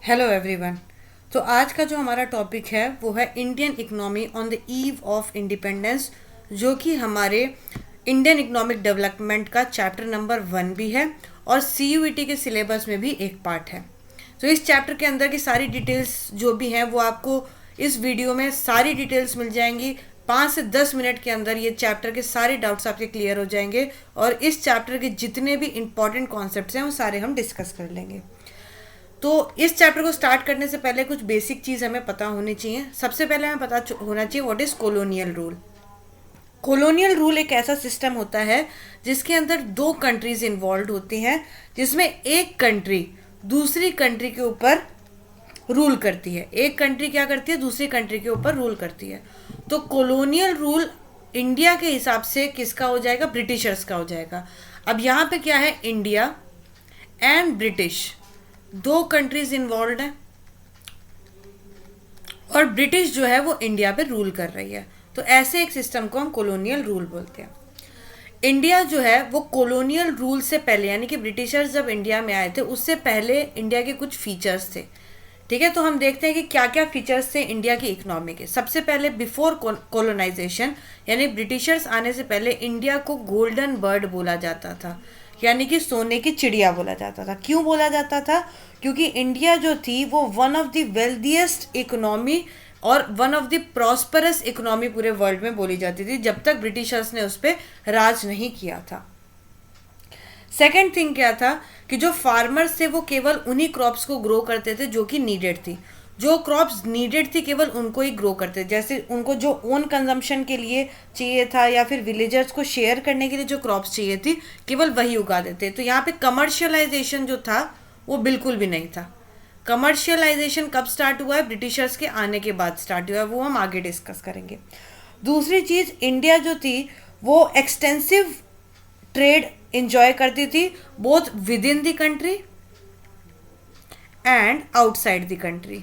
Hello everyone. तो आज का जो हमारा टॉपिक है वो है Indian economy on the eve of independence, जो कि हमारे इंडियन इकोनॉमिक डेवलपमेंट का चैप्टर नंबर 1 भी है और CUET के सिलेबस में भी एक पार्ट है। तो इस चैप्टर के अंदर की सारी डिटेल्स जो भी हैं वो आपको इस वीडियो में सारी डिटेल्स मिल जाएंगी। 5 से 10 मिनट के अंदर ये चैप्टर के सारे डाउट्स आपके क्लियर हो जाएंगे और इस चैप्टर के जितने भी इंपॉर्टेंट कॉन्सेप्ट्स हैं वो सारे हम डिस्कस कर लेंगे। तो इस चैप्टर को स्टार्ट करने से पहले कुछ बेसिक चीज़ हमें पता होनी चाहिए। सबसे पहले हमें पता होना चाहिए what is colonial rule. Colonial rule एक ऐसा सिस्टम होता है जिसके अंदर दो कंट्रीज इन्वॉल्व होती हैं, जिसमें एक कंट्री दूसरी कंट्री के ऊपर रूल करती है। एक कंट्री क्या करती है, दूसरी कंट्री के ऊपर रूल करती है। तो कॉलोनियल रूल इंडिया के हिसाब से किसका हो जाएगा, ब्रिटिशर्स का हो जाएगा। अब यहाँ पे क्या है, इंडिया एंड ब्रिटिश दो कंट्रीज इन्वॉल्व हैं और ब्रिटिश जो है वो इंडिया पे रूल कर रही है। तो ऐसे एक सिस्टम को हम कॉलोनियल रूल बोलते हैं। इंडिया जो है वो कॉलोनियल रूल से पहले, यानी कि ब्रिटिशर्स जब इंडिया में आए थे उससे पहले इंडिया के कुछ फीचर्स थे। ठीक है, तो हम देखते हैं कि क्या क्या फीचर्स थे इंडिया की इकोनॉमी के। सबसे पहले बिफोर कॉलोनाइजेशन, यानी ब्रिटिशर्स आने से पहले इंडिया को गोल्डन बर्ड बोला जाता था, यानी कि सोने की चिड़िया बोला जाता था। क्यों बोला जाता था? क्योंकि इंडिया जो थी वो one of the wealthiest economy और one of the prosperous economy पूरे वर्ल्ड में बोली जाती थी, जब तक ब्रिटिशर्स ने उस पर राज नहीं किया था। सेकेंड थिंग क्या था कि जो फार्मर्स थे वो केवल उन्हीं क्रॉप्स को ग्रो करते थे जो कि नीडेड थी। जो क्रॉप्स नीडेड थी केवल उनको ही ग्रो करते थे। जैसे उनको जो ओन कंजम्पशन के लिए चाहिए था या फिर विलेजर्स को शेयर करने के लिए जो क्रॉप्स चाहिए थी केवल वही उगा देते। तो यहाँ पे कमर्शियलाइजेशन जो था वो बिल्कुल भी नहीं था। कमर्शियलाइजेशन कब स्टार्ट हुआ है? ब्रिटिशर्स के आने के बाद स्टार्ट हुआ है, वो हम आगे डिस्कस करेंगे। दूसरी चीज़, इंडिया जो थी वो एक्सटेंसिव ट्रेड इंजॉय करती थी, both with in the country and outside the country.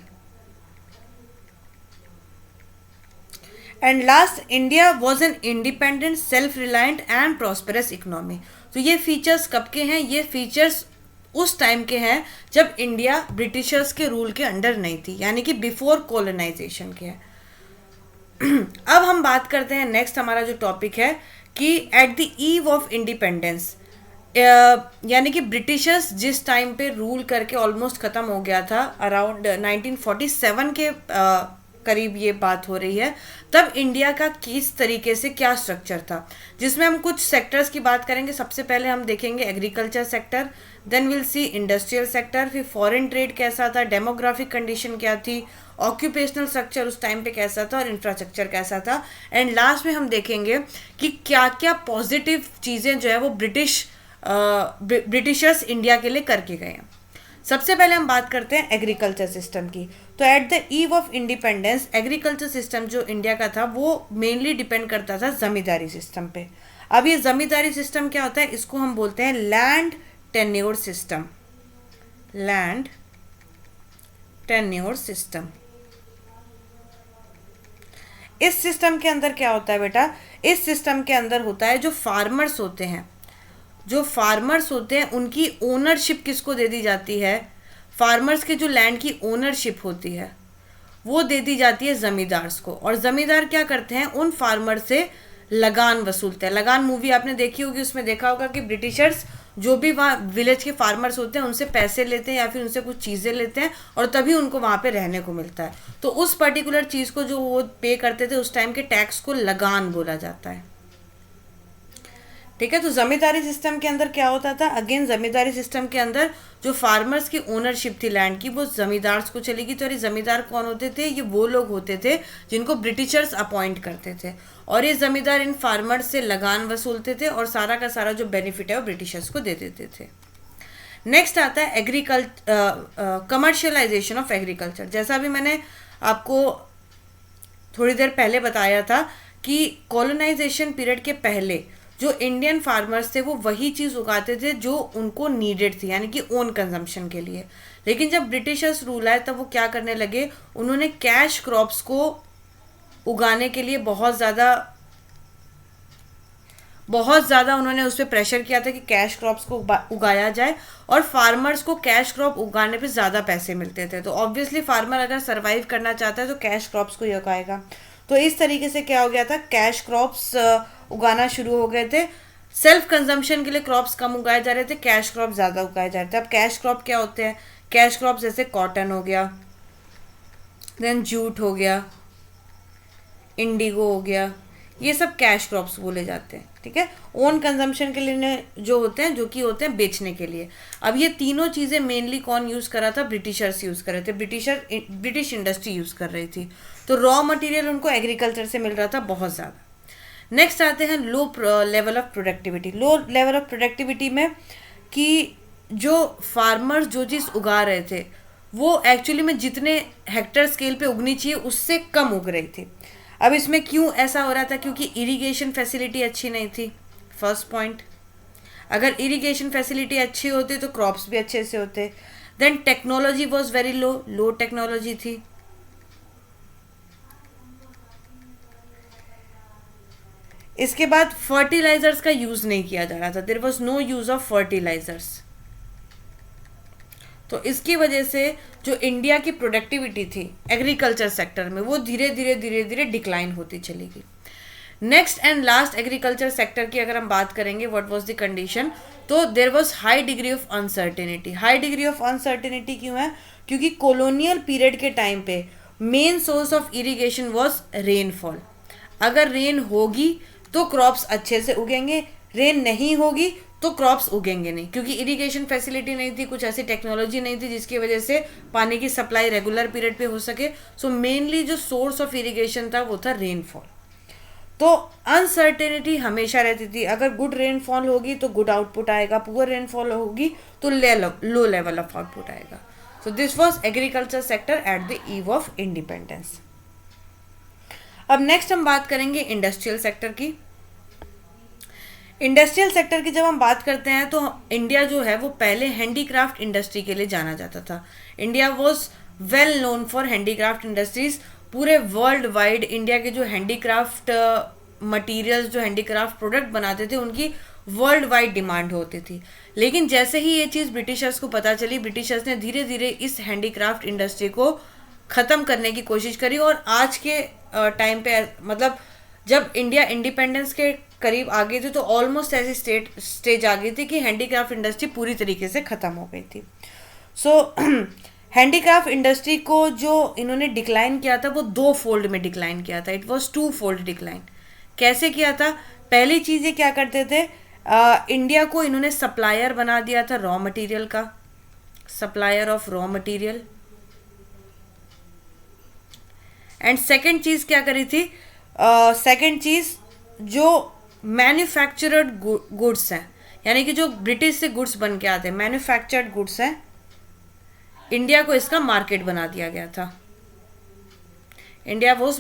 And last, India was an independent, self reliant and prosperous economy. तो ये फीचर्स कब के हैं? ये फीचर्स उस टाइम के हैं जब इंडिया ब्रिटिशर्स के रूल के अंडर नहीं थी, यानी कि बिफोर कॉलोनाइजेशन के हैं। अब हम बात करते हैं, नेक्स्ट हमारा जो टॉपिक है कि eight the eve of independence, यानी कि ब्रिटिशर्स जिस टाइम पे रूल करके ऑलमोस्ट ख़त्म हो गया था, अराउंड 1947 के करीब ये बात हो रही है, तब इंडिया का किस तरीके से क्या स्ट्रक्चर था, जिसमें हम कुछ सेक्टर्स की बात करेंगे। सबसे पहले हम देखेंगे agriculture sector, then will see industrial sector, फिर फॉरेन ट्रेड कैसा था, डेमोग्राफिक कंडीशन क्या थी, ऑक्यूपेशनल स्ट्रक्चर उस टाइम पे कैसा था और इंफ्रास्ट्रक्चर कैसा था, एंड लास्ट में हम देखेंगे कि क्या क्या पॉजिटिव चीज़ें जो है वो ब्रिटिशर्स इंडिया के लिए करके गए हैं। सबसे पहले हम बात करते हैं एग्रीकल्चर सिस्टम की। तो eight the eve of independence agriculture system जो इंडिया का था वो मेनली डिपेंड करता था जमींदारी सिस्टम पे। अब ये जमींदारी सिस्टम क्या होता है? इसको हम बोलते हैं land tenure system. Land tenure system. इस सिस्टम के अंदर क्या होता है बेटा? इस सिस्टम के अंदर होता है जो फार्मर्स होते हैं, जो फार्मर्स होते हैं उनकी ओनरशिप किसको दे दी जाती है? फार्मर्स के जो लैंड की ओनरशिप होती है वो दे दी जाती है जमींदार्स को। और जमींदार क्या करते हैं? उन फार्मर से लगान वसूलते हैं। लगान मूवी आपने देखी होगी, उसमें देखा होगा कि ब्रिटिशर्स जो भी वहाँ विलेज के फार्मर्स होते हैं उनसे पैसे लेते हैं या फिर उनसे कुछ चीज़ें लेते हैं और तभी उनको वहाँ पे रहने को मिलता है। तो उस पर्टिकुलर चीज़ को जो वो पे करते थे उस टाइम के टैक्स को लगान बोला जाता है। ठीक है, तो जमींदारी सिस्टम के अंदर क्या होता था? अगेन जमींदारी सिस्टम के अंदर जो फार्मर्स की ओनरशिप थी लैंड की वो जमींदार्स को चलेगी। तो ये जमींदार कौन होते थे? ये वो लोग होते थे जिनको ब्रिटिशर्स अपॉइंट करते थे और ये जमींदार इन फार्मर्स से लगान वसूलते थे और सारा का सारा जो बेनिफिट है वो ब्रिटिशर्स को दे देते थे। नेक्स्ट आता है कमर्शियलाइजेशन ऑफ एग्रीकल्चर। जैसा भी मैंने आपको थोड़ी देर पहले बताया था कि कॉलोनाइजेशन पीरियड के पहले जो इंडियन फार्मर्स थे वो वही चीज़ उगाते थे जो उनको नीडेड थी, यानी कि ओन कंजम्पशन के लिए। लेकिन जब ब्रिटिशर्स रूल आए तब वो क्या करने लगे? उन्होंने कैश क्रॉप्स को उगाने के लिए बहुत ज़्यादा बहुत ज़्यादा उन्होंने उस पर प्रेशर किया था कि कैश क्रॉप्स को उगाया जाए, और फार्मर्स को कैश क्रॉप उगाने पे ज़्यादा पैसे मिलते थे। तो ऑब्वियसली फार्मर अगर सर्वाइव करना चाहता है तो कैश क्रॉप्स को ही उगाएगा। तो इस तरीके से क्या हो गया था, कैश क्रॉप्स उगाना शुरू हो गए थे। सेल्फ कंजम्पशन के लिए क्रॉप्स कम उगाए जा रहे थे, कैश क्रॉप ज़्यादा उगाए जा रहे थे। अब कैश क्रॉप क्या होते हैं, कैश क्रॉप जैसे कॉटन हो गया, देन जूट हो गया, इंडिगो हो गया, ये सब कैश क्रॉप्स बोले जाते हैं। ठीक है, ओन कंजम्पशन के लिए जो होते हैं, जो कि होते हैं बेचने के लिए। अब ये तीनों चीज़ें मेनली कौन यूज़ कर रहा था, ब्रिटिशर्स यूज़ कर रहे थे, ब्रिटिश इंडस्ट्री यूज़ कर रही थी। तो रॉ मटेरियल उनको एग्रीकल्चर से मिल रहा था बहुत ज़्यादा। नेक्स्ट आते हैं low level of productivity. Low level of productivity में कि जो फार्मर्स जो चीज़ उगा रहे थे वो एक्चुअली में जितने हेक्टर स्केल पे उगनी चाहिए उससे कम उग रही थी। अब इसमें क्यों ऐसा हो रहा था, क्योंकि इरिगेशन फैसिलिटी अच्छी नहीं थी, फर्स्ट पॉइंट। अगर इरिगेशन फैसिलिटी अच्छी होती तो क्रॉप्स भी अच्छे से होते। Then technology was very low, low technology थी। इसके बाद फर्टिलाइजर्स का यूज नहीं किया जा रहा था, there was no use of fertilizers. तो इसकी वजह से जो इंडिया की प्रोडक्टिविटी थी एग्रीकल्चर सेक्टर में वो धीरे धीरे डिक्लाइन होती चली गई। Next and last agriculture sector की अगर हम बात करेंगे, व्हाट वाज द कंडीशन, तो there was high degree of uncertainty. High degree of uncertainty क्यों है, क्योंकि कॉलोनियल पीरियड के टाइम पे main source of irrigation was rainfall. अगर रेन होगी तो क्रॉप्स अच्छे से उगेंगे, रेन नहीं होगी तो क्रॉप्स उगेंगे नहीं, क्योंकि इरिगेशन फैसिलिटी नहीं थी, कुछ ऐसी टेक्नोलॉजी नहीं थी जिसकी वजह से पानी की सप्लाई रेगुलर पीरियड पे हो सके। सो मेनली जो सोर्स ऑफ इरिगेशन था वो था रेनफॉल। तो अनसर्टेनिटी हमेशा रहती थी, अगर गुड रेनफॉल होगी तो गुड आउटपुट आएगा, पुअर रेनफॉल होगी तो लो लेवल ऑफ आउटपुट आएगा। So this was agriculture sector at the eve of independence. अब नेक्स्ट हम बात करेंगे इंडस्ट्रियल सेक्टर की। इंडस्ट्रियल सेक्टर की जब हम बात करते हैं तो इंडिया जो है वो पहले हैंडीक्राफ्ट इंडस्ट्री के लिए जाना जाता था। India was well known for handicraft industries. पूरे वर्ल्ड वाइड इंडिया के जो हैंडीक्राफ्ट मटेरियल्स, जो हैंडीक्राफ्ट प्रोडक्ट बनाते थे, उनकी वर्ल्ड वाइड डिमांड होती थी। लेकिन जैसे ही ये चीज़ ब्रिटिशर्स को पता चली, ब्रिटिशर्स ने धीरे धीरे इस हैंडीक्राफ्ट इंडस्ट्री को ख़त्म करने की कोशिश करी। और आज के टाइम पे, मतलब जब इंडिया इंडिपेंडेंस के करीब आ गई थी तो ऑलमोस्ट ऐसी स्टेज आ गई थी कि हैंडीक्राफ्ट इंडस्ट्री पूरी तरीके से ख़त्म हो गई थी। सो हैंडीक्राफ्ट इंडस्ट्री को जो इन्होंने डिक्लाइन किया था वो दो फोल्ड में डिक्लाइन किया था। It was twofold decline. कैसे किया था, पहली चीज़ ये क्या करते थे, इंडिया को इन्होंने सप्लायर बना दिया था रॉ मटेरियल का, supplier of raw material. And second चीज़ क्या करी थी, सेकेंड चीज़ जो मैन्युफैक्चर्ड गुड्स हैं, यानी कि जो ब्रिटिश से गुड्स बन के आते हैं, मैन्युफैक्चर्ड गुड्स हैं, इंडिया को इसका मार्केट बना दिया गया था। India was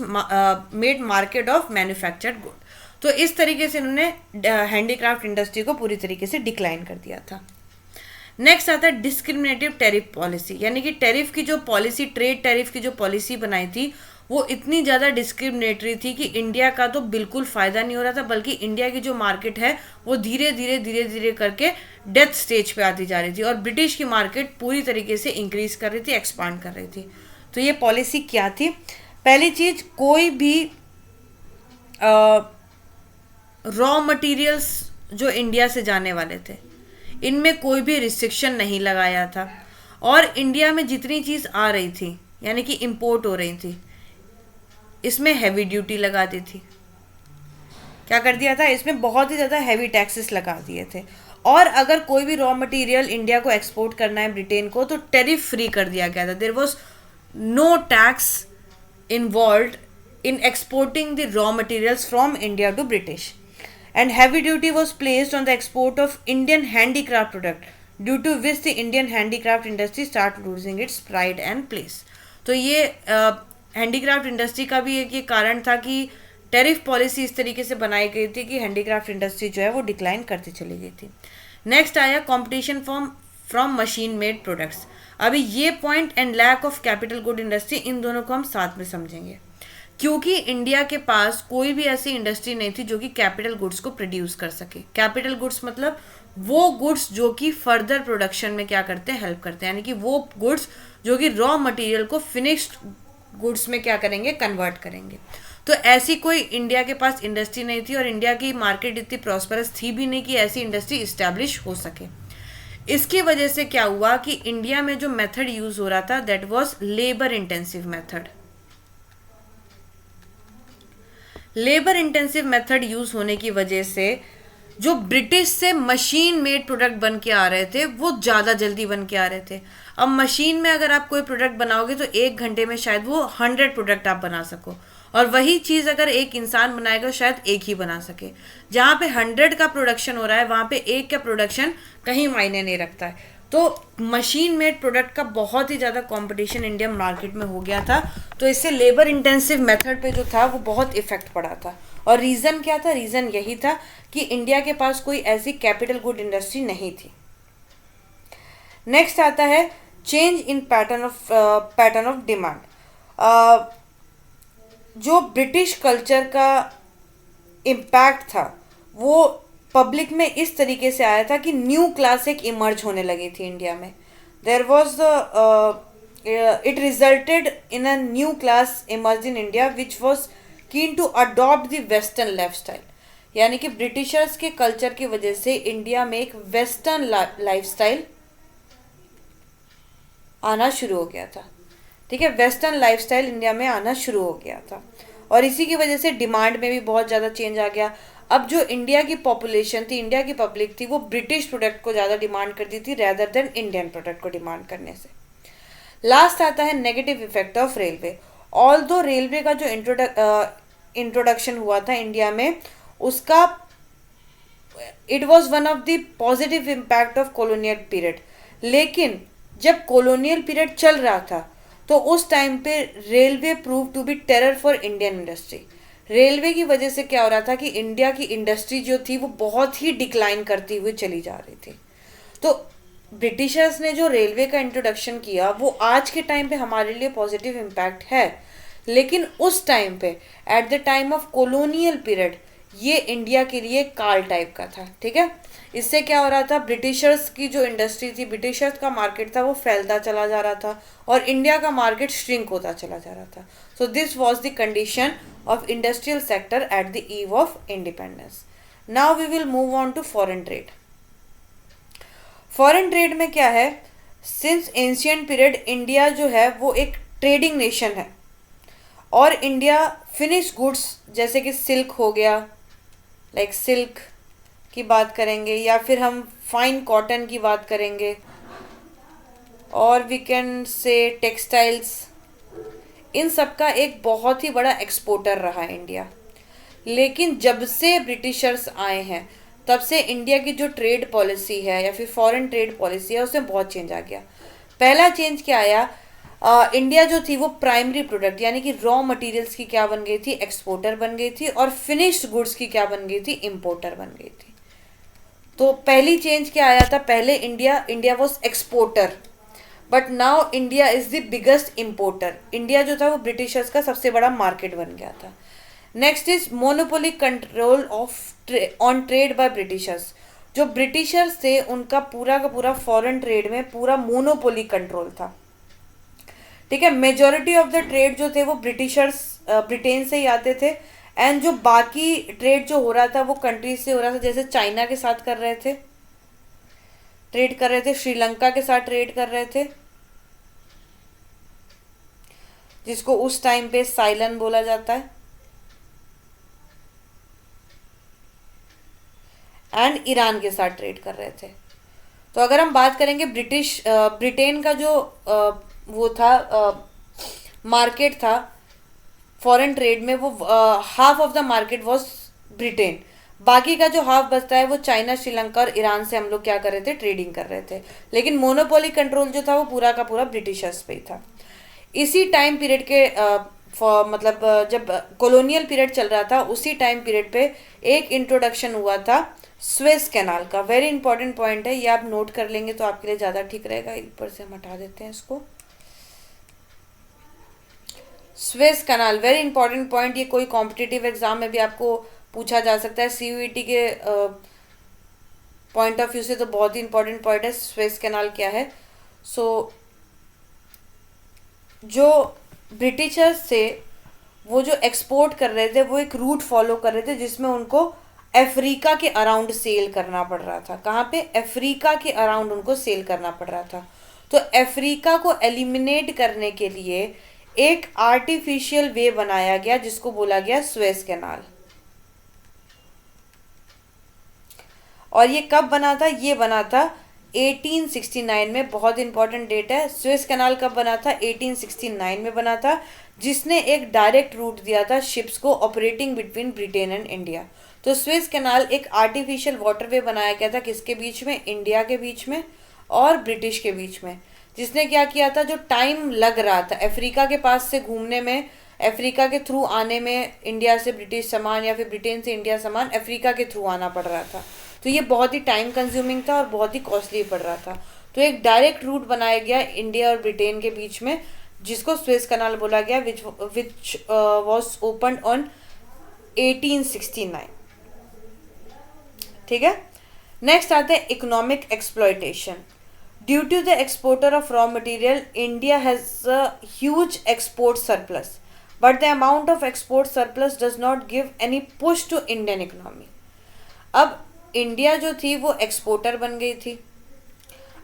made market of manufactured good. तो इस तरीके से इन्होंने हैंडीक्राफ्ट इंडस्ट्री को पूरी तरीके से डिक्लाइन कर दिया था। नेक्स्ट आता है डिस्क्रिमिनेटिव टैरिफ पॉलिसी, यानी कि टैरिफ की जो पॉलिसी, ट्रेड टैरिफ की जो पॉलिसी बनाई थी वो इतनी ज़्यादा डिस्क्रिमिनेटरी थी कि इंडिया का तो बिल्कुल फ़ायदा नहीं हो रहा था, बल्कि इंडिया की जो मार्केट है वो धीरे धीरे करके डेथ स्टेज पे आती जा रही थी, और ब्रिटिश की मार्केट पूरी तरीके से इंक्रीज कर रही थी, एक्सपांड कर रही थी। तो ये पॉलिसी क्या थी, पहली चीज़, कोई भी रॉ मटेरियल्स जो इंडिया से जाने वाले थे इनमें कोई भी रिस्ट्रिक्शन नहीं लगाया था, और इंडिया में जितनी चीज़ आ रही थी यानी कि इंपोर्ट हो रही थी इसमें हैवी ड्यूटी लगा दी थी। क्या कर दिया था, इसमें बहुत ही ज़्यादा हैवी टैक्सेस लगा दिए थे। और अगर कोई भी रॉ मटेरियल इंडिया को एक्सपोर्ट करना है ब्रिटेन को तो टैरिफ फ्री कर दिया गया था। There was no tax involved in exporting the raw materials from India to British, and heavy duty was placed on the export of Indian handicraft product, due to which the Indian handicraft industry started losing its pride and place। तो ये handicraft industry का भी एक ये कारण था कि tariff policy इस तरीके से बनाई गई थी कि हैंडीक्राफ्ट इंडस्ट्री जो है वो डिक्लाइन करती चली गई थी। नेक्स्ट आया competition from machine made products. अभी ये point and lack of capital good industry, इन दोनों को हम साथ में समझेंगे। क्योंकि इंडिया के पास कोई भी ऐसी इंडस्ट्री नहीं थी जो कि कैपिटल गुड्स को प्रोड्यूस कर सके। कैपिटल गुड्स मतलब वो गुड्स जो कि फर्दर प्रोडक्शन में क्या करते हैं, हेल्प करते हैं, यानी कि वो गुड्स जो कि रॉ मटेरियल को फिनिश्ड गुड्स में क्या करेंगे, कन्वर्ट करेंगे। तो ऐसी कोई इंडिया के पास इंडस्ट्री नहीं थी और इंडिया की मार्केट इतनी प्रॉस्परस थी भी नहीं कि ऐसी इंडस्ट्री इस्टेब्लिश हो सके। इसकी वजह से क्या हुआ कि इंडिया में जो मेथड यूज हो रहा था that was labour intensive method. Labour intensive method use होने की वजह से जो ब्रिटिश से मशीन मेड प्रोडक्ट बन के आ रहे थे वो ज़्यादा जल्दी बन के आ रहे थे। अब मशीन में अगर आप कोई प्रोडक्ट बनाओगे तो 1 घंटे में शायद वो 100 प्रोडक्ट आप बना सको, और वही चीज़ अगर एक इंसान बनाएगा शायद एक ही बना सके। जहाँ पे 100 का प्रोडक्शन हो रहा है वहाँ पे एक का प्रोडक्शन कहीं मायने नहीं रखता है। तो मशीन मेड प्रोडक्ट का बहुत ही ज़्यादा कंपटीशन इंडियन मार्केट में हो गया था, तो इससे लेबर इंटेंसिव मेथड पे जो था वो बहुत इफेक्ट पड़ा था। और रीज़न क्या था, रीज़न यही था कि इंडिया के पास कोई ऐसी कैपिटल गुड इंडस्ट्री नहीं थी। नेक्स्ट आता है change in pattern of demand. जो ब्रिटिश कल्चर का इम्पैक्ट था वो पब्लिक में इस तरीके से आया था कि न्यू क्लास एक इमर्ज होने लगी थी इंडिया में। There was it resulted in a new class emerge in India which was keen to adopt the western lifestyle. यानी कि ब्रिटिशर्स के कल्चर की वजह से इंडिया में एक वेस्टर्न लाइफस्टाइल आना शुरू हो गया था। ठीक है, वेस्टर्न लाइफस्टाइल इंडिया में आना शुरू हो गया था और इसी की वजह से डिमांड में भी बहुत ज़्यादा चेंज आ गया। अब जो इंडिया की पॉपुलेशन थी, इंडिया की पब्लिक थी, वो ब्रिटिश प्रोडक्ट को ज़्यादा डिमांड करती थी रैदर देन इंडियन प्रोडक्ट को डिमांड करने से। लास्ट आता है negative effect of railway. All दो रेलवे का जो इंट्रोडक्शन हुआ था इंडिया में, उसका it was one of the positive impact of colonial period. लेकिन जब कॉलोनियल पीरियड चल रहा था तो उस टाइम पे railway prove to be terror for Indian industry. Railway की वजह से क्या हो रहा था कि इंडिया की इंडस्ट्री जो थी वो बहुत ही डिक्लाइन करती हुई चली जा रही थी। तो ब्रिटिशर्स ने जो रेलवे का इंट्रोडक्शन किया वो आज के टाइम पे हमारे लिए पॉजिटिव इम्पैक्ट है, लेकिन उस टाइम पे at the time of colonial period ये इंडिया के लिए काल टाइप का था। ठीक है, इससे क्या हो रहा था, ब्रिटिशर्स की जो इंडस्ट्री थी, ब्रिटिशर्स का मार्केट था वो फैलता चला जा रहा था और इंडिया का मार्केट श्रिंक होता चला जा रहा था। So this was the condition of industrial sector at the eve of independence. Now we will move on to foreign trade. Foreign trade में क्या है, सिंस एंशियंट पीरियड इंडिया जो है वो एक ट्रेडिंग नेशन है और इंडिया फिनिश गुड्स जैसे कि सिल्क हो गया, लाइक सिल्क की बात करेंगे, या फिर हम फाइन कॉटन की बात करेंगे, और वी कैन से टेक्सटाइल्स, इन सब का एक बहुत ही बड़ा एक्सपोर्टर रहा है इंडिया। लेकिन जब से ब्रिटिशर्स आए हैं तब से इंडिया की जो ट्रेड पॉलिसी है या फिर फॉरेन ट्रेड पॉलिसी है उसमें बहुत चेंज आ गया। पहला चेंज क्या आया, इंडिया जो थी वो प्राइमरी प्रोडक्ट यानी कि रॉ मटेरियल्स की क्या बन गई थी, एक्सपोर्टर बन गई थी, और फिनिश्ड गुड्स की क्या बन गई थी, इंपोर्टर बन गई थी। तो पहली चेंज क्या आया था, पहले India was exporter but now India is the biggest importer. India जो था वो ब्रिटिशर्स का सबसे बड़ा मार्केट बन गया था। Next is monopoly control of on trade by Britishers. जो ब्रिटिशर्स थे उनका पूरा का पूरा फॉरेन ट्रेड में पूरा मोनोपोली कंट्रोल था। ठीक है, मेजॉरिटी ऑफ द ट्रेड जो थे वो ब्रिटेन से ही आते थे, एंड जो बाकी ट्रेड जो हो रहा था वो कंट्रीज से हो रहा था, जैसे चाइना के साथ कर रहे थे, ट्रेड कर रहे थे, श्रीलंका के साथ ट्रेड कर रहे थे जिसको उस टाइम पे साइलन बोला जाता है, एंड ईरान के साथ ट्रेड कर रहे थे। तो अगर हम बात करेंगे ब्रिटेन का जो वो था मार्केट था फॉरेन ट्रेड में, वो half of the market was Britain, बाकी का जो हाफ बचता है वो चाइना, श्रीलंका और ईरान से हम लोग क्या कर रहे थे, ट्रेडिंग कर रहे थे। लेकिन मोनोपोली कंट्रोल जो था वो पूरा का पूरा ब्रिटिशर्स पे ही था। इसी टाइम पीरियड के मतलब जब कॉलोनियल पीरियड चल रहा था उसी टाइम पीरियड पे एक इंट्रोडक्शन हुआ था स्वेज कैनाल का। वेरी इंपॉर्टेंट पॉइंट है, ये आप नोट कर लेंगे तो आपके लिए ज़्यादा ठीक रहेगा। ऊपर से हम हटा देते हैं इसको। स्वेज कनाल, वेरी इंपॉर्टेंट पॉइंट, ये कोई कॉम्पिटिटिव एग्जाम में भी आपको पूछा जा सकता है, सीयूईटी के पॉइंट ऑफ व्यू से तो बहुत ही इंपॉर्टेंट पॉइंट है, स्वेज कैनाल क्या है। सो जो ब्रिटिशर्स थे वो जो एक्सपोर्ट कर रहे थे वो एक रूट फॉलो कर रहे थे जिसमें उनको अफ्रीका के अराउंड सेल करना पड़ रहा था। कहाँ पे? अफ्रीका के अराउंड उनको सेल करना पड़ रहा था। तो अफ्रीका को एलिमिनेट करने के लिए एक आर्टिफिशियल वे बनाया गया जिसको बोला गया स्वेज कैनाल। और ये कब बना था? ये बना था 1869 में। बहुत इंपॉर्टेंट डेट है। स्वेज कैनाल कब बना था? 1869 में बना था, जिसने एक डायरेक्ट रूट दिया था शिप्स को operating between Britain and India. तो स्वेज कैनाल एक आर्टिफिशियल वाटरवे बनाया गया था, किसके बीच में? इंडिया के बीच में और ब्रिटिश के बीच में। जिसने क्या किया था, जो टाइम लग रहा था अफ्रीका के पास से घूमने में, अफ्रीका के थ्रू आने में, इंडिया से ब्रिटिश सामान या फिर ब्रिटेन से इंडिया सामान अफ्रीका के थ्रू आना पड़ रहा था, तो ये बहुत ही टाइम कंज्यूमिंग था और बहुत ही कॉस्टली पड़ रहा था। तो एक डायरेक्ट रूट बनाया गया इंडिया और ब्रिटेन के बीच में, जिसको स्वेज कनाल बोला गया, विच वॉज ओपन ऑन 1869। ठीक है। नेक्स्ट आते हैं economic exploitation. Due to the exporter of raw material, India has a huge export surplus, but the amount of export surplus does not give any push to Indian economy. अब India जो थी वो exporter बन गई थी।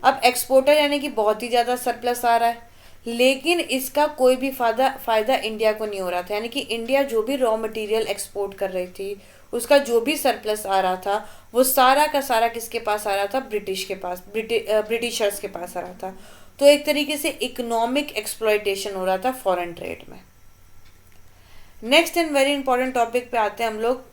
अब exporter यानी कि बहुत ही ज़्यादा सरप्लस आ रहा है, लेकिन इसका कोई भी फ़ायदा इंडिया को नहीं हो रहा था। यानी कि इंडिया जो भी रॉ मटेरियल एक्सपोर्ट कर रही थी, उसका जो भी सरप्लस आ रहा था, वो सारा का सारा किसके पास आ रहा था? ब्रिटिश के पास, ब्रिटिशर्स के पास आ रहा था। तो एक तरीके से इकोनॉमिक एक्सप्लॉयटेशन हो रहा था फॉरेन ट्रेड में। Next and very important topic पे आते हैं हम लोग,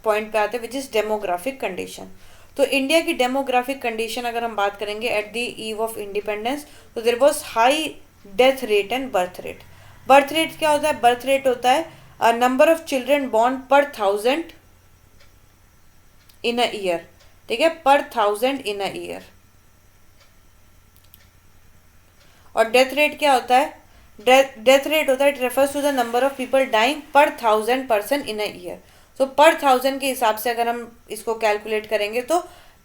पॉइंट पे आते हैं, विच इज़ डेमोग्राफिक कंडीशन। तो इंडिया की डेमोग्राफिक कंडीशन अगर हम बात करेंगे at the eve of independence, तो there was high death rate and birth rate. Birth rate क्या होता है? बर्थ रेट होता है नंबर ऑफ चिल्ड्रन बॉर्न पर 1000 इन अ ईयर। ठीक है, पर 1000 इन अ ईयर। और डेथ रेट क्या होता है? डेथ रेट होता है, it refers to the number of people dying per 1000 person in a year. सो पर 1000 के हिसाब से अगर हम इसको कैलकुलेट करेंगे तो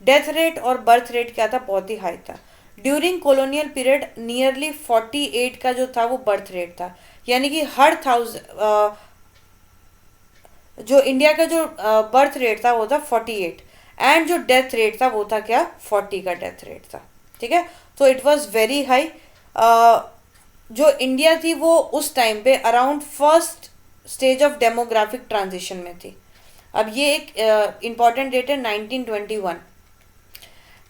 डेथ रेट और बर्थ रेट क्या था? बहुत ही हाई था। ड्यूरिंग कॉलोनियल पीरियड नियरली 48 का जो था वो बर्थ रेट था। यानी कि हर 1000, जो इंडिया का जो बर्थ रेट था वो था 48, एंड जो डेथ रेट था वो था क्या? 40 का डेथ रेट था। ठीक है, तो इट वॉज वेरी हाई। जो इंडिया थी वो उस टाइम पे around first stage of demographic transition में थी। अब ये एक इम्पॉर्टेंट डेट है 1921।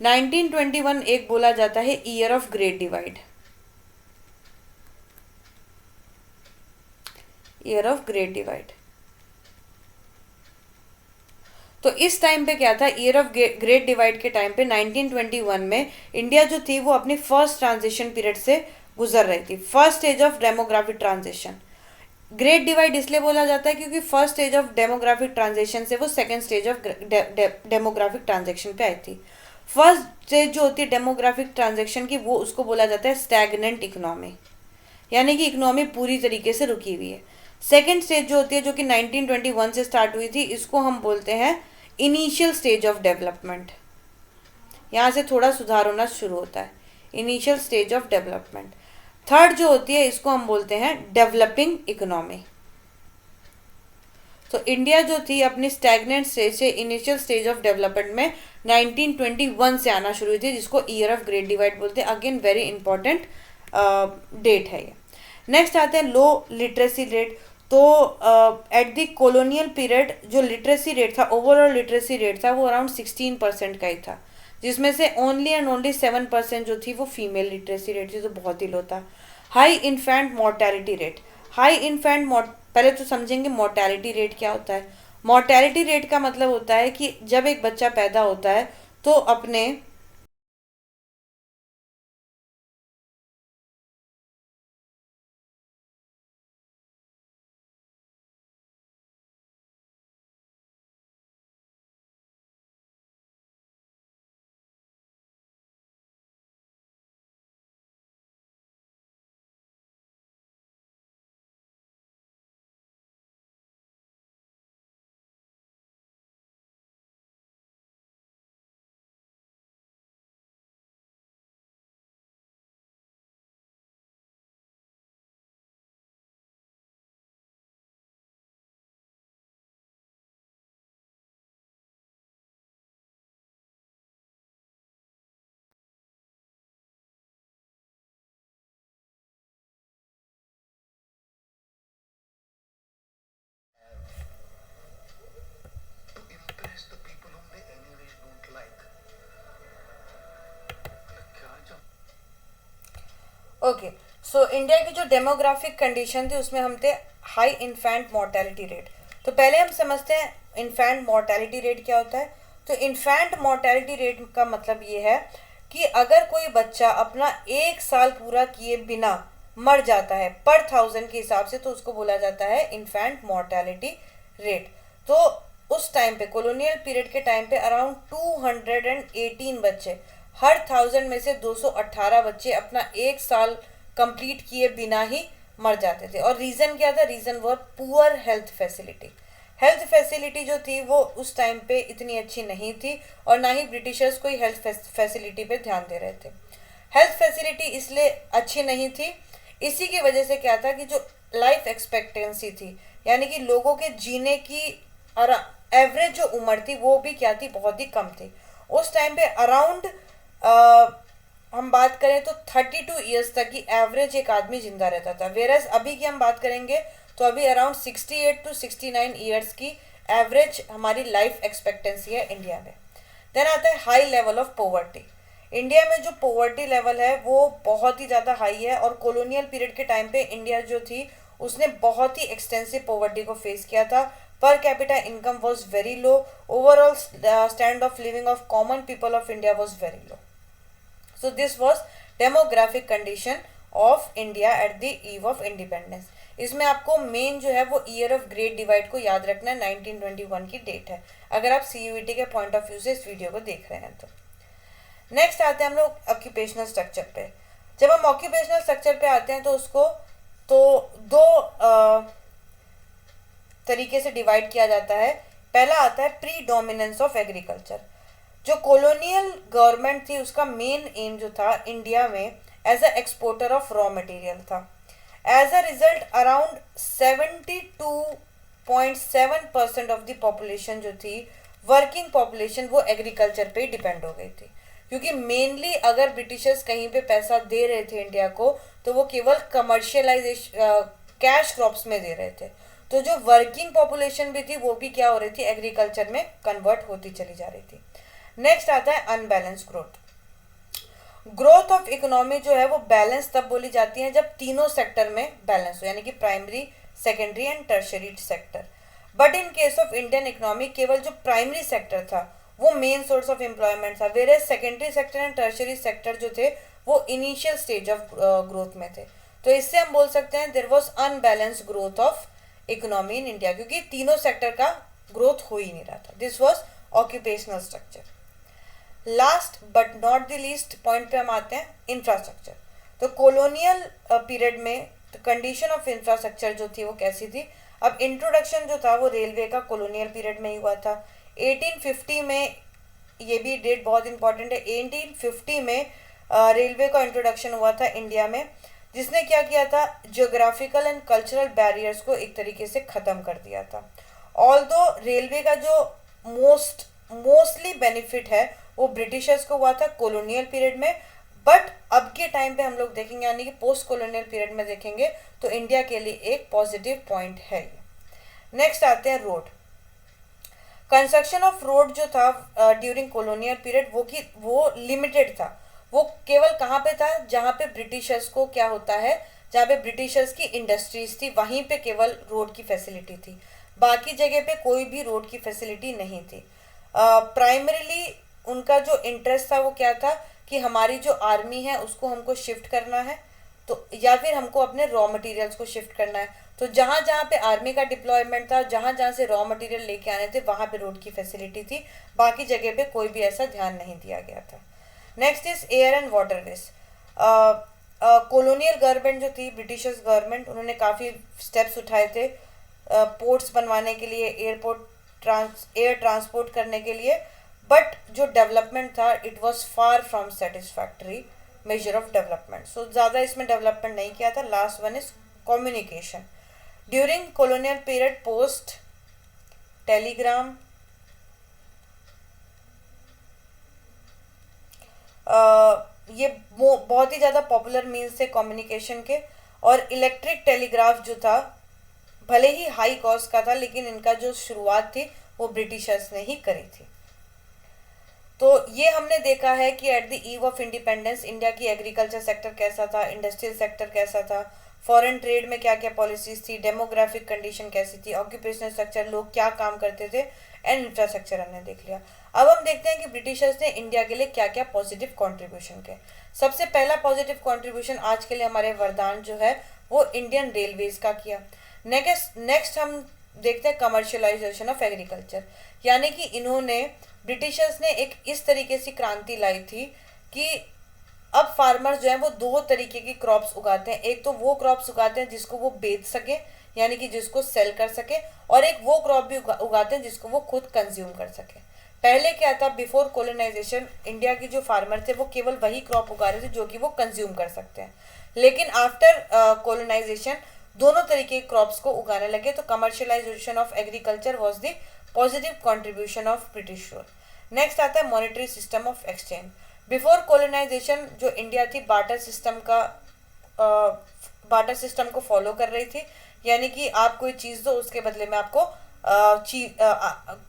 1921 एक बोला जाता है year of great divide. Year of great divide. तो इस टाइम पे क्या था? ईयर ऑफ ग्रेट डिवाइड के टाइम पे 1921 में इंडिया जो थी वो अपनी फर्स्ट ट्रांजिशन पीरियड से गुजर रही थी, first stage of demographic transition. Great divide इसलिए बोला जाता है क्योंकि first stage of demographic transition से वो second stage of demographic transaction पे आई थी। फर्स्ट स्टेज जो होती है डेमोग्राफिक ट्रांजेक्शन की, वो उसको बोला जाता है स्टैगनेंट इकोनॉमी, यानी कि इकोनॉमी पूरी तरीके से रुकी हुई है। सेकेंड स्टेज जो होती है, जो कि 1921 से स्टार्ट हुई थी, इसको हम बोलते हैं इनिशियल स्टेज ऑफ डेवलपमेंट। यहाँ से थोड़ा सुधार होना शुरू होता है, initial stage of development. Third जो होती है इसको हम बोलते हैं डेवलपिंग इकोनॉमी। तो इंडिया जो थी अपनी स्टैगनेंट स्टेज से इनिशियल स्टेज ऑफ डेवलपमेंट में 1921 से आना शुरू हुई थी, जिसको ईयर ऑफ ग्रेट डिवाइड बोलते हैं। अगेन वेरी इंपॉर्टेंट डेट है ये। नेक्स्ट आते हैं लो लिटरेसी रेट। तो एट द कॉलोनियल पीरियड जो लिटरेसी रेट था, ओवरऑल लिटरेसी रेट था, वो अराउंड 16% का ही था, जिसमें से ओनली एंड ओनली 7% जो थी वो फीमेल लिटरेसी रेट थी, तो बहुत ही लो था। High infant mortality rate. High infant, पहले तो समझेंगे मोर्टेलिटी रेट क्या होता है। मोर्टेलिटी रेट का मतलब होता है कि जब एक बच्चा पैदा होता है तो अपने ओके, सो इंडिया की जो डेमोग्राफिक कंडीशन थी उसमें हम थे हाई इन्फेंट मोर्टेलिटी रेट। तो पहले हम समझते हैं इन्फेंट मोर्टेलिटी रेट क्या होता है। तो इन्फेंट मोर्टेलिटी रेट का मतलब ये है कि अगर कोई बच्चा अपना 1 साल पूरा किए बिना मर जाता है पर 1000 के हिसाब से, तो उसको बोला जाता है इन्फेंट मोर्टेलिटी रेट। तो उस टाइम पे कॉलोनियल पीरियड के टाइम पे अराउंड 218 बच्चे, हर 1000 में से 218 बच्चे अपना 1 साल कंप्लीट किए बिना ही मर जाते थे। और रीज़न क्या था? रीज़न वो poor health facility. Health facility जो थी वो उस टाइम पे इतनी अच्छी नहीं थी और ना ही ब्रिटिशर्स कोई हेल्थ फैसिलिटी पे ध्यान दे रहे थे। हेल्थ फैसिलिटी इसलिए अच्छी नहीं थी, इसी की वजह से क्या था कि जो लाइफ एक्सपेक्टेंसी थी, यानी कि लोगों के जीने की एवरेज जो उम्र थी वो भी क्या थी? बहुत ही कम थी। उस टाइम पे अराउंड हम बात करें तो 32 ईयर्स तक की एवरेज एक आदमी जिंदा रहता था। वेरस अभी की हम बात करेंगे तो अभी अराउंड 68 टू 69 ईयर्स की एवरेज हमारी लाइफ एक्सपेक्टेंसी है इंडिया में। देन आता है high level of poverty. India में जो पॉवर्टी लेवल है वो बहुत ही ज़्यादा हाई है और कॉलोनियल पीरियड के टाइम पे इंडिया जो थी उसने बहुत ही एक्सटेंसिव पॉवर्टी को फेस किया था। Per capita income was very low. Overall standard of living of common people of India was very low. So this was demographic condition of India at the eve of independence. इसमें आपको main जो है वो year of great divide को याद रखना है, 1921 की डेट है अगर आप CUET के पॉइंट ऑफ व्यू से इस वीडियो को देख रहे हैं तो। नेक्स्ट आते हैं हम लोग ऑक्यूपेशनल स्ट्रक्चर पे। जब हम ऑक्यूपेशनल स्ट्रक्चर पे आते हैं तो उसको तो दो तरीके से डिवाइड किया जाता है। पहला आता है प्री डोमिनेंस ऑफ एग्रीकल्चर। जो कॉलोनियल गवर्नमेंट थी उसका मेन एम जो था इंडिया में as a exporter of raw material था। As a result around 72.7% of the population जो थी वर्किंग पॉपुलेशन वो एग्रीकल्चर पे डिपेंड हो गई थी, क्योंकि मेनली अगर ब्रिटिशर्स कहीं पे पैसा दे रहे थे इंडिया को तो वो केवल कमर्शियलाइजेशन कैश क्रॉप्स में दे रहे थे। तो जो वर्किंग पॉपुलेशन भी थी वो भी क्या हो रही थी? एग्रीकल्चर में कन्वर्ट होती चली जा रही थी। नेक्स्ट आता है unbalance growth. Growth of economy जो है वो बैलेंस तब बोली जाती है जब तीनों सेक्टर में बैलेंस हो, यानी कि primary, secondary and tertiary sector. But in case of Indian economy केवल जो प्राइमरी सेक्टर था वो मेन सोर्स ऑफ एम्प्लॉयमेंट था, where secondary sector and tertiary sector जो थे वो इनिशियल स्टेज ऑफ ग्रोथ में थे। तो इससे हम बोल सकते हैं there was unbalance growth of economy in India, क्योंकि तीनों सेक्टर का ग्रोथ हो ही नहीं रहा था। This was occupational structure. Last but not the least point पे हम आते हैं इंफ्रास्ट्रक्चर। तो कॉलोनियल पीरियड में कंडीशन ऑफ इंफ्रास्ट्रक्चर जो थी वो कैसी थी? अब इंट्रोडक्शन जो था वो रेलवे का कॉलोनियल पीरियड में ही हुआ था 1850 में। ये भी डेट बहुत इंपॉर्टेंट है। 1850 में रेलवे का इंट्रोडक्शन हुआ था इंडिया में, जिसने क्या किया था? जियोग्राफिकल एंड कल्चरल बैरियर्स को एक तरीके से ख़त्म कर दिया था। ऑल्दो रेलवे का जो मोस्टली बेनिफिट है वो ब्रिटिशर्स को हुआ था कॉलोनियल पीरियड में, बट अब के टाइम पे हम लोग देखेंगे यानी कि पोस्ट कॉलोनियल पीरियड में देखेंगे तो इंडिया के लिए एक पॉजिटिव पॉइंट है ये। नेक्स्ट आते हैं रोड। कंस्ट्रक्शन ऑफ रोड जो था ड्यूरिंग कॉलोनियल पीरियड वो लिमिटेड था। वो केवल कहाँ पे था? जहाँ पे ब्रिटिशर्स को क्या होता है, जहाँ पे ब्रिटिशर्स की इंडस्ट्रीज थी वहीं पे केवल रोड की फैसिलिटी थी, बाकी जगह पे कोई भी रोड की फैसिलिटी नहीं थी। प्राइमरीली उनका जो इंटरेस्ट था वो क्या था कि हमारी जो आर्मी है उसको हमको शिफ्ट करना है, तो या फिर हमको अपने रॉ मटेरियल्स को शिफ्ट करना है। तो जहाँ जहाँ पे आर्मी का डिप्लॉयमेंट था, जहाँ जहाँ से रॉ मटेरियल लेके आने थे वहाँ पे रोड की फैसिलिटी थी, बाकी जगह पे कोई भी ऐसा ध्यान नहीं दिया गया था। Next is air and water veg. Colonial government जो थी, ब्रिटिशर्स गवर्नमेंट, उन्होंने काफ़ी स्टेप्स उठाए थे पोर्ट्स बनवाने के लिए, एयर ट्रांसपोर्ट करने के लिए, बट जो डेवलपमेंट था it was far from satisfactory major of development. So ज़्यादा इसमें डेवलपमेंट नहीं किया था। Last one is communication. During colonial period post telegram, ये बहुत ही ज़्यादा पॉपुलर मीन्स थे कम्युनिकेशन के। और इलेक्ट्रिक टेलीग्राफ जो था भले ही हाई कॉस्ट का था, लेकिन इनका जो शुरुआत थी वो ब्रिटिशर्स ने ही करी थी। तो ये हमने देखा है कि eight the eve of independence India की एग्रीकल्चर सेक्टर कैसा था, इंडस्ट्रियल सेक्टर कैसा था, फॉरेन ट्रेड में क्या क्या पॉलिसीज थी, डेमोग्राफिक कंडीशन कैसी थी, ऑक्यूपेशनल स्ट्रक्चर, लोग क्या काम करते थे, एंड इंफ्रास्ट्रक्चर हमने देख लिया। अब हम देखते हैं कि ब्रिटिशर्स ने इंडिया के लिए क्या क्या पॉजिटिव कॉन्ट्रीब्यूशन किए। सबसे पहला पॉजिटिव कॉन्ट्रीब्यूशन आज के लिए हमारे वरदान जो है वो इंडियन रेलवेज का किया। नेक्स्ट हम देखते हैं कमर्शियलाइजेशन ऑफ एग्रीकल्चर, यानी कि इन्होंने ब्रिटिशर्स ने एक इस तरीके से क्रांति लाई थी कि अब फार्मर्स जो है वो दो तरीके की क्रॉप्स उगाते हैं। एक तो वो क्रॉप्स उगाते हैं जिसको वो बेच सके, यानी कि जिसको सेल कर सके, और एक वो क्रॉप भी उगाते हैं जिसको वो खुद कंज्यूम कर सके। पहले क्या था, बिफोर कोलोनाइजेशन इंडिया के जो फार्मर थे वो केवल वही क्रॉप उगा रहे थे जो कि वो कंज्यूम कर सकते हैं, लेकिन आफ्टर कोलोनाइजेशन दोनों तरीके के क्रॉप्स को उगाने लगे। तो commercialization of agriculture was the positive contribution of British rule. Next आता है monetary system of exchange. Before colonization जो इंडिया थी बार्टर सिस्टम को फॉलो कर रही थी, यानी कि आप कोई चीज़ दो उसके बदले में आपको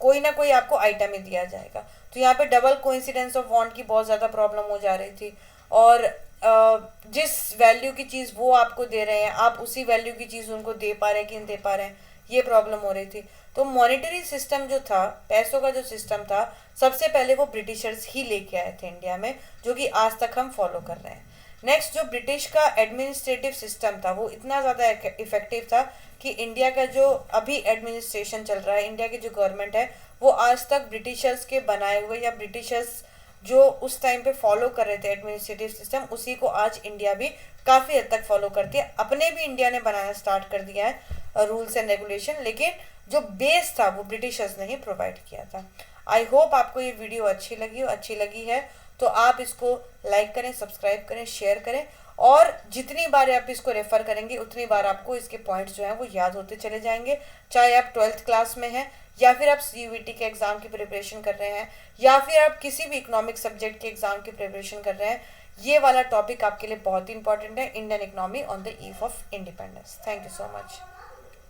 कोई ना कोई आपको आइटम ही दिया जाएगा। तो यहाँ पे डबल कोइंसिडेंस ऑफ वांट की बहुत ज़्यादा प्रॉब्लम हो जा रही थी, और जिस वैल्यू की चीज़ वो आपको दे रहे हैं आप उसी वैल्यू की चीज़ उनको दे पा रहे हैं कि नहीं दे पा रहे हैं, ये प्रॉब्लम हो रही थी। तो मॉनेटरी सिस्टम जो था, पैसों का जो सिस्टम था, सबसे पहले वो ब्रिटिशर्स ही लेके आए थे इंडिया में, जो कि आज तक हम फॉलो कर रहे हैं। नेक्स्ट जो ब्रिटिश का एडमिनिस्ट्रेटिव सिस्टम था वो इतना ज़्यादा इफेक्टिव था कि इंडिया का जो अभी एडमिनिस्ट्रेशन चल रहा है, इंडिया की जो गवर्नमेंट है, वो आज तक ब्रिटिशर्स के बनाए हुए या ब्रिटिशर्स जो उस टाइम पे फॉलो कर रहे थे एडमिनिस्ट्रेटिव सिस्टम, उसी को आज इंडिया भी काफ़ी हद तक फॉलो करती है। अपने भी इंडिया ने बनाना स्टार्ट कर दिया है रूल्स एंड रेगुलेशन, लेकिन जो बेस था वो ब्रिटिशर्स ने ही प्रोवाइड किया था। आई होप आपको ये वीडियो अच्छी लगी है तो आप इसको लाइक करें, सब्सक्राइब करें, शेयर करें, और जितनी बार आप इसको रेफर करेंगे उतनी बार आपको इसके पॉइंट्स जो हैं वो याद होते चले जाएंगे। चाहे आप 12th क्लास में हैं, या फिर आप CUET के एग्ज़ाम की प्रिपरेशन कर रहे हैं, या फिर आप किसी भी इकोनॉमिक सब्जेक्ट के एग्ज़ाम की प्रिपरेशन कर रहे हैं, ये वाला टॉपिक आपके लिए बहुत ही इंपॉर्टेंट है, Indian economy on the eve of independence. Thank you so much.